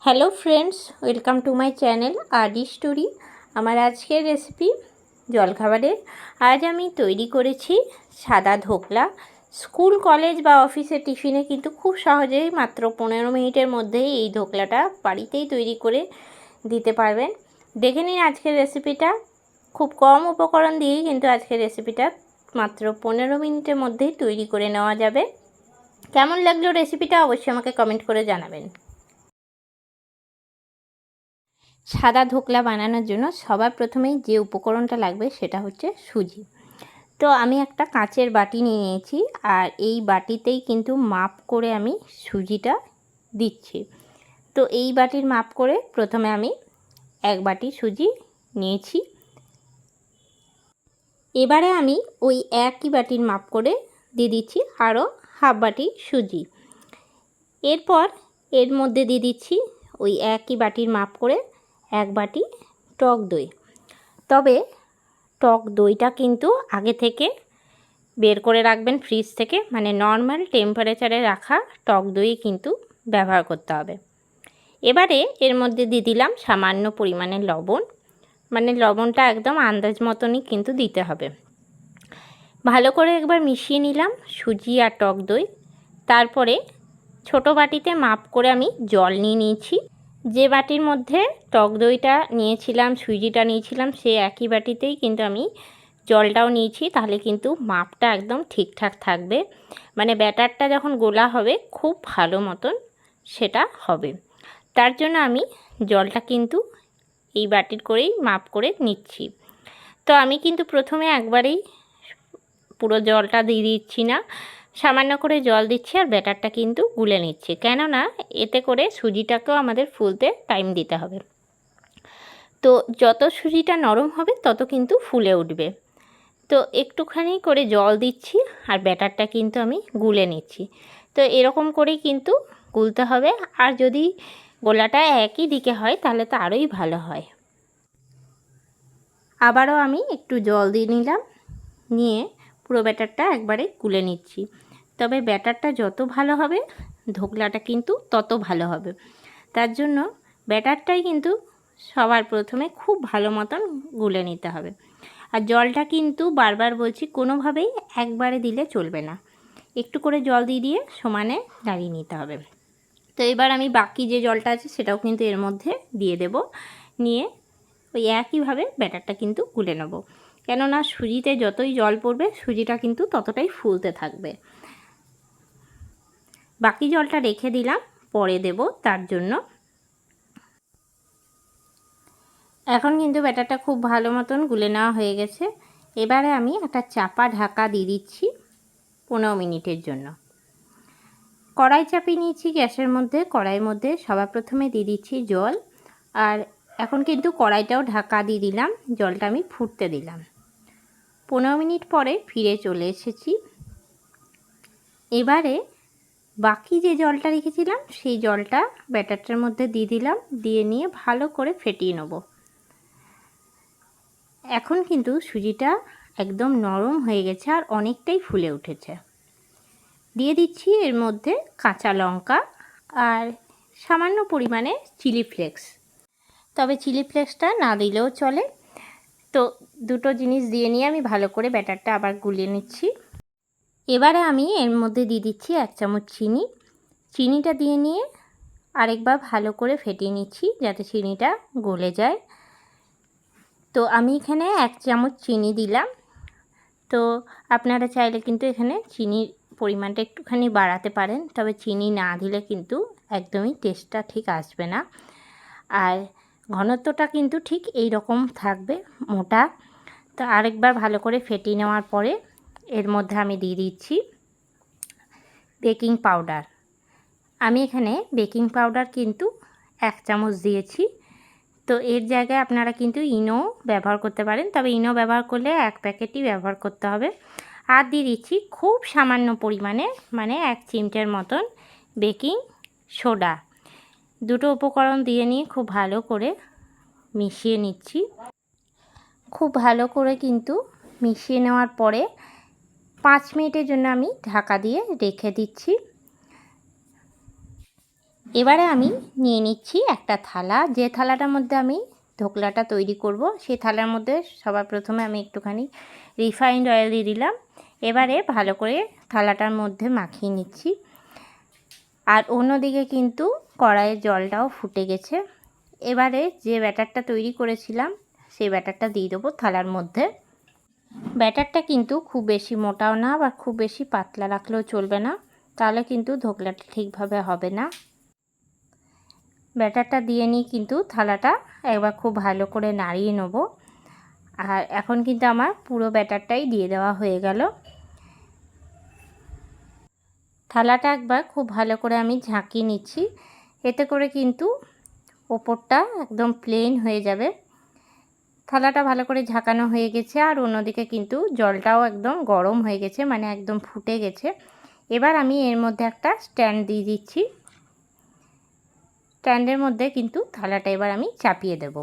Hello friends, welcome to my channel RD story. আমার আজকের recipe জলখাবারের। আজ আমি তৈরি করেছি সাদা ধোকলা। স্কুল, কলেজ বা অফিসের টিফিনে কিন্তু খুব সহজেই মাত্র 15 মিনিটের মধ্যেই এই ধোকলাটা বাড়িতেই তৈরি করে দিতে পারবেন। দেখে নিন আজকের রেসিপিটা। খুব কম উপকরণ দিয়েই কিন্তু আজকের রেসিপিটা মাত্র 15 মিনিটের মধ্যেই তৈরি করে নেওয়া যাবে। কেমন লাগলো রেসিপিটা অবশ্যই আমাকে কমেন্ট করে জানাবেন। সাদা ধোকলা বানানোর জন্য সবার প্রথমেই যে উপকরণটা লাগবে সেটা হচ্ছে সুজি। তো আমি একটা কাঁচের বাটি নিয়ে নিয়েছি, আর এই বাটিতেই কিন্তু মাপ করে আমি সুজিটা দিচ্ছি। তো এই বাটির মাপ করে প্রথমে আমি এক বাটি সুজি নিয়েছি। এবারে আমি ওই একই বাটির মাপ করে দিয়ে দিচ্ছি আরও হাফ বাটি সুজি। এরপর এর মধ্যে দিয়ে দিচ্ছি ওই একই বাটির মাপ করে এক বাটি টক দই। তবে টক দইটা কিন্তু আগে থেকে বের করে রাখবেন ফ্রিজ থেকে, মানে নর্মাল টেম্পারেচারে রাখা টক দই কিন্তু ব্যবহার করতে হবে। এবারে এর মধ্যে দিয়ে দিলাম সামান্য পরিমাণে লবণ, মানে লবণটা একদম আন্দাজ মতনই কিন্তু দিতে হবে। ভালো করে একবার মিশিয়ে নিলাম সুজি আর টক দই। তারপরে ছোট বাটিতে মাপ করে আমি জল নিয়ে নিয়েছি। যে বাটির মধ্যে টক দইটা নিয়েছিলাম, সুজিটা নিয়েছিলাম, সেই একই বাটিতেই কিন্তু আমি জলটাও নিয়েছি। তাহলে কিন্তু মাপটা একদম ঠিকঠাক থাকবে, মানে ব্যাটারটা যখন গোলা হবে খুব ভালো মতন সেটা হবে। তার জন্য আমি জলটা কিন্তু এই বাটির করেই মাপ করে নিচ্ছি। তো আমি কিন্তু প্রথমে একবারেই পুরো জলটা দিয়ে দিচ্ছি না, সামান্য করে জল দিচ্ছি আর ব্যাটারটা কিন্তু গুলে নিচ্ছি, কেননা এতে করে সুজিটাকেও আমাদের ফুলতে টাইম দিতে হবে। তো যত সুজিটা নরম হবে তত কিন্তু ফুলে উঠবে। তো একটুখানি করে জল দিচ্ছি আর ব্যাটারটা কিন্তু আমি গুলে নিচ্ছি। তো এরকম করেই কিন্তু গুলতে হবে। আর যদি গোলাটা একই দিকে হয় তাহলে তো আরোই ভালো হয়। আবারও আমি একটু জল দিয়ে নিলাম, নিয়ে পুরো ব্যাটারটা একবারে গুলে নিচ্ছি। তবে ব্যাটারটা যত ভালো হবে ধোকলাটা কিন্তু তত ভালো হবে। তার জন্য ব্যাটারটাই কিন্তু সবার প্রথমে খুব ভালো মতন গুলে নিতে হবে। আর জলটা কিন্তু বারবার বলছি কোনোভাবেই একবারে দিলে চলবে না, একটু করে জল দিয়ে দিয়ে সমানে নাড়িয়ে নিতে হবে। তো এবার আমি বাকি যে জলটা আছে সেটাও কিন্তু এর মধ্যে দিয়ে দেব, নিয়ে ওই একইভাবে ব্যাটারটা কিন্তু গুলে নেব। কেননা সুজিতে যতই জল পড়বে সুজিটা কিন্তু ততটাই ফুলতে থাকবে। বাকি জলটা রেখে দিলাম, পরে দেব তার জন্য। এখন কিন্তু ব্যাটারটা খুব ভালো মতন গুলে নেওয়া হয়ে গেছে। এবারে আমি একটা চাপা ঢাকা দিয়ে দিচ্ছি 15 মিনিটের জন্য। কড়াই চাপিয়ে নিয়েছি গ্যাসের মধ্যে। কড়াইয়ের মধ্যে সবার প্রথমে দিয়ে দিচ্ছি জল, আর এখন কিন্তু কড়াইটাও ঢাকা দিয়ে দিলাম, জলটা আমি ফুটতে দিলাম। 15 মিনিট পরে ফিরে চলে এসেছি। এবারে বাকি যে জলটা রেখেছিলাম সেই জলটা ব্যাটারটার মধ্যে দিয়ে দিলাম, দিয়ে নিয়ে ভালো করে ফেটিয়ে নেব। এখন কিন্তু সুজিটা একদম নরম হয়ে গেছে আর অনেকটাই ফুলে উঠেছে। দিয়ে দিচ্ছি এর মধ্যে কাঁচা লঙ্কা আর সামান্য পরিমাণে চিলি ফ্লেক্স। তবে চিলি ফ্লেক্সটা না দিলেও চলে। তো দুটো জিনিস দিয়ে নিয়ে আমি ভালো করে ব্যাটারটা আবার গুলিয়ে নিচ্ছি। এবারে আমি এর মধ্যে দিয়ে দিচ্ছি 1 চামচ চিনি। চিনিটা দিয়ে নিয়ে আরেকবার ভালো করে ফেটিয়ে নিচ্ছি যাতে চিনিটা গলে যায়। তো আমি এখানে 1 চামচ চিনি দিলাম। তো আপনারা চাইলে কিন্তু এখানে চিনির পরিমাণটা একটুখানি বাড়াতে পারেন, তবে চিনি না দিলে কিন্তু একদমই টেস্টটা ঠিক আসবে না। আর ঘনত্বটা কিন্তু ঠিক এই রকম থাকবে, মোটা। তো আরেকবার ভালো করে ফেটিয়ে নেওয়ার পরে এর মধ্যে আমি দিয়ে দিচ্ছি বেকিং পাউডার। আমি এখানে বেকিং পাউডার কিন্তু 1 চামচ দিয়েছি। তো এর জায়গায় আপনারা কিন্তু ইনো ব্যবহার করতে পারেন, তবে ইনো ব্যবহার করলে 1 প্যাকেটই ব্যবহার করতে হবে। আর দিয়ে দিচ্ছি খুব সামান্য পরিমাণে, মানে 1 চিমটের মতন বেকিং সোডা। দুটো উপকরণ দিয়ে নিয়ে খুব ভালো করে মিশিয়ে নিচ্ছি। খুব ভালো করে কিন্তু মিশিয়ে নেওয়ার পরে 5 মিনিটের জন্য আমি ঢাকা দিয়ে রেখে দিচ্ছি। এবারে আমি নিয়ে নিচ্ছি একটা থালা, যে থালাটার মধ্যে আমি ধোকলাটা তৈরি করব সেই থালার মধ্যে সবার প্রথমে আমি একটুখানি রিফাইন্ড অয়েল দিয়ে দিলাম। এবারে ভালো করে থালাটার মধ্যে মাখিয়ে নিচ্ছি। আর অন্যদিকে কিন্তু কড়াইয়ের জলটাও ফুটে গেছে। এবারে যে ব্যাটারটা তৈরি করেছিলাম সেই ব্যাটারটা দিয়ে দেবো থালার মধ্যে। ব্যাটারটা কিন্তু খুব বেশি মোটাও না বা খুব বেশি পাতলা রাখলেও চলবে না, তাহলে কিন্তু ধোকলাটা ঠিকভাবে হবে না। ব্যাটারটা দিয়ে নিয়ে কিন্তু থালাটা একবার খুব ভালো করে নাড়িয়ে নেব। আর এখন কিন্তু আমার পুরো ব্যাটারটাই দিয়ে দেওয়া হয়ে গেল। থালাটা একবার খুব ভালো করে আমি ঝাঁকিয়ে নিচ্ছি, এতে করে কিন্তু ওপরটা একদম প্লেন হয়ে যাবে। থালাটা ভালো করে ঝাঁকানো হয়ে গেছে আর অন্যদিকে কিন্তু জলটাও একদম গরম হয়ে গেছে, মানে একদম ফুটে গেছে। এবার আমি এর মধ্যে একটা স্ট্যান্ড দিয়ে দিচ্ছি। স্ট্যান্ডের মধ্যে কিন্তু থালাটা এবার আমি চাপিয়ে দেব।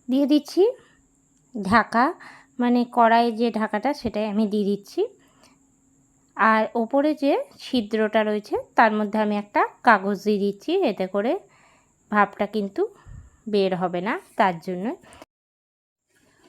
দিয়ে দিচ্ছি ঢাকা, মানে কড়াইয়ের যে ঢাকাটা সেটাই আমি দিয়ে দিচ্ছি। আর ওপরে যে ছিদ্রটা রয়েছে তার মধ্যে আমি একটা কাগজ দিয়ে দিচ্ছি, এতে করে ভাপটা কিন্তু বের হবে না, তার জন্য।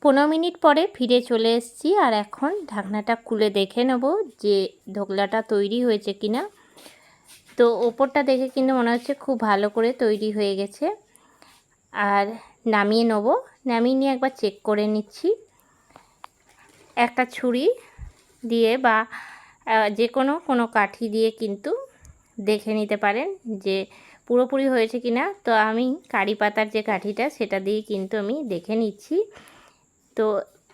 15 মিনিট পরে ফিরে চলে এসেছি আর এখন ঢাকনাটা খুলে দেখে নেব যে ধোকলাটা তৈরি হয়েছে কিনা। তো ওপরটা দেখে কিন্তু মনে হচ্ছে খুব ভালো করে তৈরি হয়ে গেছে। আর নামিয়ে নেব, নামিয়ে নিয়ে একবার চেক করে নিচ্ছি। একটা ছুরি দিয়ে বা যে কোনো কাঠি দিয়ে কিন্তু দেখে নিতে পারেন যে পুরোপুরি হয়েছে কিনা। তো আমি কারি পাতার যে কাঠিটা সেটা দিয়ে কিন্তু আমি দেখে নিচ্ছি। তো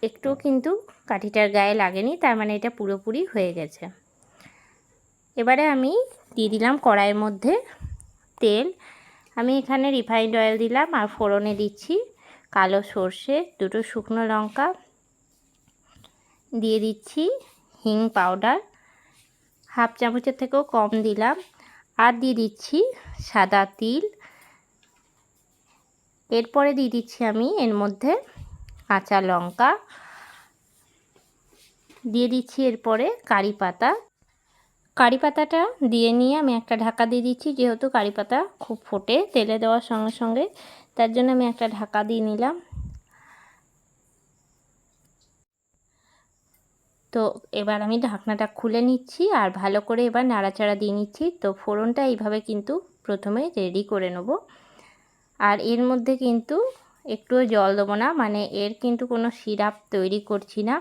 একটু কিন্তু কাঠিটার গায়ে লাগেনি, তার মানে এটা পুরোপুরি হয়ে গেছে। এবারে আমি দিয়ে দিলাম কড়াইয়ের মধ্যে তেল। আমি এখানে রিফাইন্ড অয়েল দিলাম আর ফোড়নে দিচ্ছি কালো সর্ষে, 2টো শুকনো লঙ্কা, দিয়ে দিচ্ছি হিং পাউডার, হাফ চামচের থেকেও কম দিলাম, আর দিয়ে দিচ্ছি সাদা তিল। এরপরে দিয়ে দিচ্ছি আমি এর মধ্যে কাঁচা লঙ্কা, দিয়ে দিচ্ছি এরপরে কারি পাতা। কারি পাতাটা দিয়ে নিয়ে আমি একটা ঢাকা দিয়ে দিচ্ছি, যেহেতু কারি পাতা খুব ফোটে তেলে দেওয়ার সঙ্গে সঙ্গে, তার জন্য আমি একটা ঢাকা দিয়ে নিলাম। তো এবার আমি ঢাকনাটা খুলে নিচ্ছি আর ভালো করে এবার নাড়াচাড়া দিয়ে নিচ্ছি। তো ফোড়নটা এইভাবে কিন্তু প্রথমে রেডি করে নেব। আর এর মধ্যে কিন্তু একটুও জল দেবো না, মানে এর কিন্তু কোনো সিরাপ তৈরি করছি না,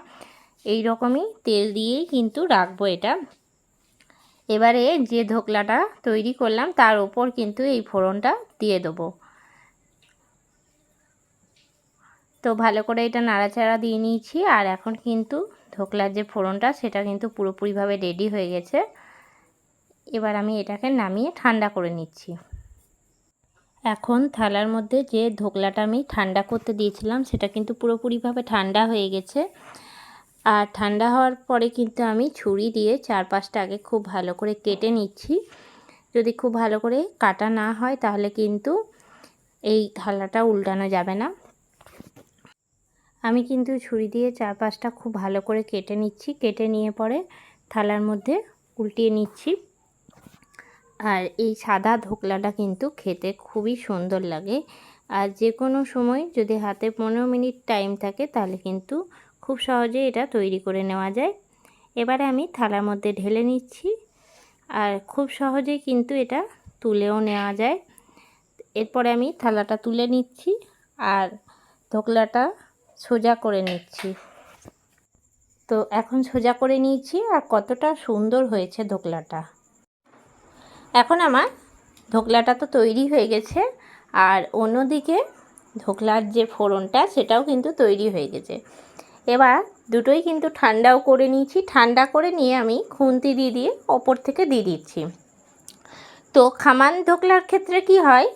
এই রকমই তেল দিয়েই কিন্তু রাখবো এটা। এবারে যে ধোকলাটা তৈরি করলাম তার ওপর কিন্তু এই ফোড়নটা দিয়ে দেবো। তো ভালো করে এটা নাড়াচাড়া দিয়ে নিয়েছি আর এখন কিন্তু ধোকলার যে ফোড়নটা সেটা কিন্তু পুরোপুরিভাবে রেডি হয়ে গেছে। এবার আমি এটাকে নামিয়ে ঠান্ডা করে নিচ্ছি। এখন থালার মধ্যে যে ধোকলাটা আমি ঠান্ডা করতে দিয়েছিলাম সেটা কিন্তু পুরোপুরিভাবে ঠান্ডা হয়ে গেছে। আর ঠান্ডা হওয়ার পরে কিন্তু আমি ছুরি দিয়ে 4-5টা আগে খুব ভালো করে কেটে নিচ্ছি। যদি খুব ভালো করে কাটা না হয় তাহলে কিন্তু এই থালাটা উল্টানো যাবে না। আমি কিন্তু ছুরি দিয়ে 4-5টা খুব ভালো করে কেটে নিচ্ছি, কেটে নিয়ে পরে থালার মধ্যে উল্টিয়ে নিচ্ছি। আর এই সাদা ধোকলাটা কিন্তু খেতে খুবই সুন্দর লাগে। আর যে কোনো সময় যদি হাতে 15 মিনিট টাইম থাকে তাহলে কিন্তু খুব সহজে এটা তৈরি করে নেওয়া যায়। এবারে আমি থালার মধ্যে ঢেলে নিচ্ছি আর খুব সহজেই কিন্তু এটা তুলেও নেওয়া যায়। এরপরে আমি থালাটা তুলে নিচ্ছি আর ধোকলাটা সোজা করে নিচ্ছি। তো এখন সোজা করে নিয়েছি আর কতটা সুন্দর হয়েছে ধোকলাটা। এখন আমার ধোকলাটা তো তৈরি হয়ে গেছে আর অন্যদিকে ধোকলার যে ফোড়নটা সেটাও কিন্তু তৈরি হয়ে গেছে। এবার দুটোই কিন্তু ঠান্ডাও করে নিয়েছি, ঠান্ডা করে নিয়ে আমি খুন্তি দিয়ে ওপর থেকে দিয়ে দিচ্ছি। তো খামান ধোকলার ক্ষেত্রে কি হয়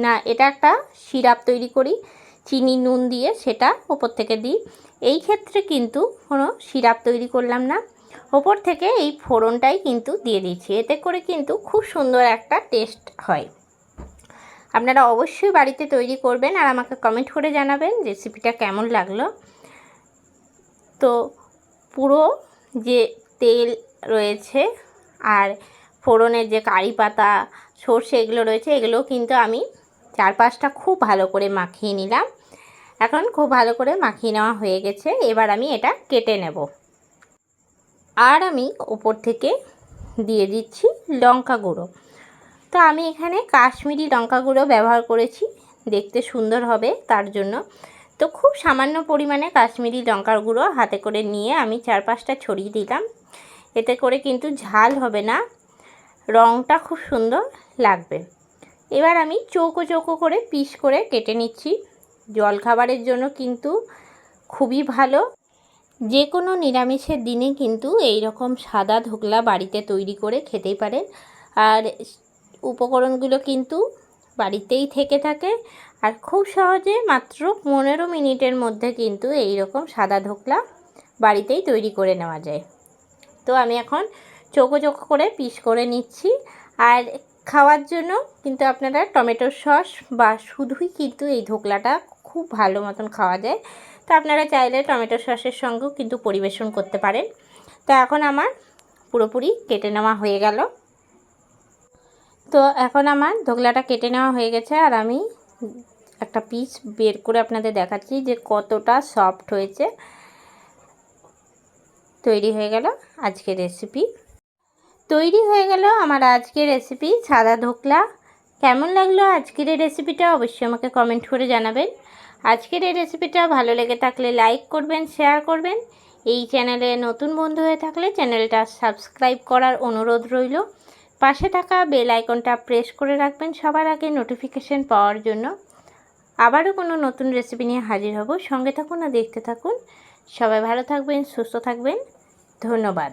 না, এটা একটা সিরাপ তৈরি করি চিনি নুন দিয়ে, সেটা ওপর থেকে দিই। এই ক্ষেত্রে কিন্তু কোনো সিরাপ তৈরি করলাম না, ওপর থেকে এই ফোড়নটাই কিন্তু দিয়ে দিচ্ছি, এতে করে কিন্তু খুব সুন্দর একটা টেস্ট হয়। আপনারা অবশ্যই বাড়িতে তৈরি করবেন আর আমাকে কমেন্ট করে জানাবেন রেসিপিটা কেমন লাগলো। তো পুরো যে তেল রয়েছে আর ফোড়নের যে কারি পাতা, সর্ষে এগুলো রয়েছে, এগুলো কিন্তু আমি 4-5টা খুব ভালো করে মাখিয়ে নিলাম। এখন খুব ভালো করে মাখিয়ে নেওয়া হয়ে গেছে। এবার আমি এটা কেটে নেব। আর আমি ওপর থেকে দিয়ে দিচ্ছি লঙ্কা গুঁড়ো। তো আমি এখানে কাশ্মীরি লঙ্কা গুঁড়ো ব্যবহার করেছি, দেখতে সুন্দর হবে তার জন্য। তো খুব সামান্য পরিমাণে কাশ্মীরি লঙ্কার গুঁড়ো হাতে করে নিয়ে আমি 4-5টা ছড়িয়ে দিলাম। এতে করে কিন্তু ঝাল হবে না, রঙটা খুব সুন্দর লাগবে। এবার আমি চৌকো চৌকো করে পিস করে কেটে নিচ্ছি। জলখাবারের জন্য কিন্তু খুবই ভালো। যে কোনো নিরামিষের দিনে কিন্তু এই রকম সাদা ধোকলা বাড়িতে তৈরি করে খেতেই পারেন। আর উপকরণগুলো কিন্তু বাড়িতেই থেকে থাকে, আর খুব সহজে মাত্র 15 মিনিটের মধ্যে কিন্তু এই রকম সাদা ধোকলা বাড়িতেই তৈরি করে নেওয়া যায়। তো আমি এখন চৌকো চৌকো করে পিস করে নিচ্ছি। আর খাওয়ার জন্য কিন্তু আপনারা টমেটোর সস বা শুধুই কিন্তু এই ধোকলাটা খুব ভালো মতন খাওয়া যায়। তো আপনারা চাইলে টমেটো সসের সঙ্গেও কিন্তু পরিবেশন করতে পারেন। তো এখন আমার পুরোপুরি কেটে নেওয়া হয়ে গেল। তো এখন আমার ধোকলাটা কেটে নেওয়া হয়ে গেছে, আর আমি একটা পিস বের করে আপনাদের দেখাচ্ছি যে কতটা সফট হয়েছে। তৈরি হয়ে গেল আজকের রেসিপি। তৈরি হয়ে গেল আমার আজকের রেসিপি সাদা ধোকলা। কেমন লাগলো আজকের এই রেসিপিটা অবশ্যই আমাকে কমেন্ট করে জানাবেন। আজকের এই রেসিপিটা ভালো লেগে থাকলে লাইক করবেন, শেয়ার করবেন। এই চ্যানেলে নতুন বন্ধু হয়ে থাকলে চ্যানেলটা সাবস্ক্রাইব করার অনুরোধ রইল। পাশে থাকা বেল আইকনটা প্রেস করে রাখবেন সবার আগে নোটিফিকেশন পাওয়ার জন্য। আবারও কোনো নতুন রেসিপি নিয়ে হাজির হব। সঙ্গে থাকুন আর দেখতে থাকুন। সবাই ভালো থাকবেন, সুস্থ থাকবেন। ধন্যবাদ।